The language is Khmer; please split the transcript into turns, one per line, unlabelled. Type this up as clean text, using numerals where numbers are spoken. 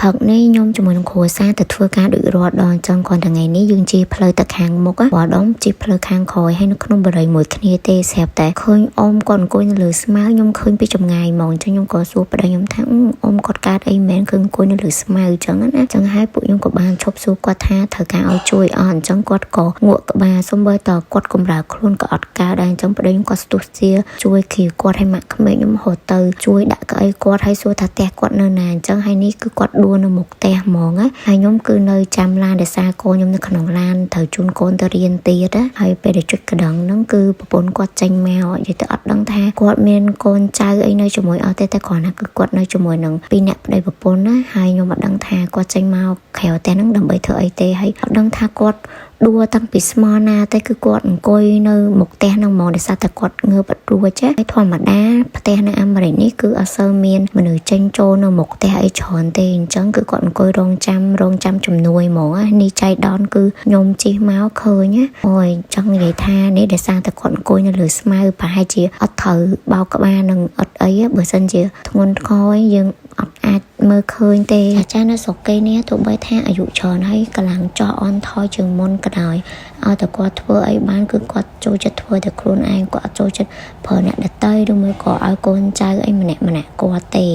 ផឹកនេះខ្ញុំជាមួយនឹងគ្រួសារទៅធ្វើការដូចរាល់ដងអញ្ចឹងគាត់ថ្ងៃនេះយើងជិះផ្លូវទៅខាងមុខរាល់ដងជិះផ្លូវខាងក្រោយហើយនៅក្នុងបរិយាមួយគ្នាទេស្រាប់តែឃើញអ៊ំគាត់អង្គុយនៅលើស្មៅខ្ញុំឃើញពីចម្ងាយហ្មងអញ្ចឹងខ្ញុំក៏សួរប្តីខ្ញុំថាអ៊ំគាត់កើតអីមែនគឺអង្គុយនៅលើស្មៅអញ្ចឹងណាអញ្ចឹងហើយពួកខ្ញុំក៏បានឈប់សួរគាត់ថាត្រូវការឲ្យជួយអត់អញ្ចឹងគាត់ក៏ងក់ក្បាលសូម្បីតគាត់កំរើខ្លួនក៏អត់កើតដែរអញ្ចឹងប្តីខ្ញុំក៏ស្ទុះជាជួយគ្រាគាត់ឲ្យម៉ាក់ក្មេងខ្ញុំហត់ទៅជួយដាក់កៅអីគាត់ឲ្យសួរថាផ្ទះគាត់នៅណាអញ្ចឹងហើយនេះគឺគាត់ដួលនៅមុខផ្ទះហ្មងហើយខ្ញុំគឺនៅចាំឡានដោយសារកូនខ្ញុំនៅក្នុងឡានត្រូវជូនកូនទៅរៀនទៀតហើយពេលដែលជិតកណ្ដឹងហ្នឹងគឺប្រពន្ធគាត់ចេញមកនិយាយទៅអត់ដឹងថាគាត់មានកូនចៅអីនៅជាមួយអត់ទេតែគ្រាន់តែគឺគាត់នៅជាមួយនឹងពីរអ្នកប្តីប្រពន្ធណាហើយខ្ញុំអត់ដឹងថាគាត់ចេញមកក្រៅផ្ទះហ្នឹងដើម្បីធ្វើអីទេហើយអត់ដឹងថាគាត់ដួលតាំងពីស្មោះណាតែគឺគាត់អង្គុយនៅមុខផ្ទះហ្នឹងហ្មងដោយសារតែគាត់ងើបអត់រួចហើយធម្មតាផ្ទះនៅអាមេរិកនេះគឺអត់សូវមានមនុស្សចេញចូលនៅមុខផ្ទះអីច្រើនទេអញ្ចឹងគឺគាត់អង្គុយរងចាំជំនួយហ្មងនេះចៃដនគឺខ្ញុំជិះមកឃើញអូយចង់និយាយថានេះដោយសារតែគាត់អង្គុយនៅលើស្មៅប្រហែលជាអត់ត្រូវបោកក្បាលនឹងអត់អីបើសិនជាធ្ងន់ធ្ងរយើងអត់អាចមើលឃើញទេអាចារ្យនៅស្រុកគេនេះទោះបីថាអាយុច្រើនហើយកម្លាំងចោះអន់ថយជាងមុនក៏ដោយឲ្យតែគាត់ធ្វើអីបានគឺគាត់ចូលចិត្តធ្វើតែខ្លួនឯងគាត់អត់ចូលចិត្តប្រើអ្នកដទៃឬមួយក៏ឲ្យកូនចៅអីម្នាក់គាត់ទេ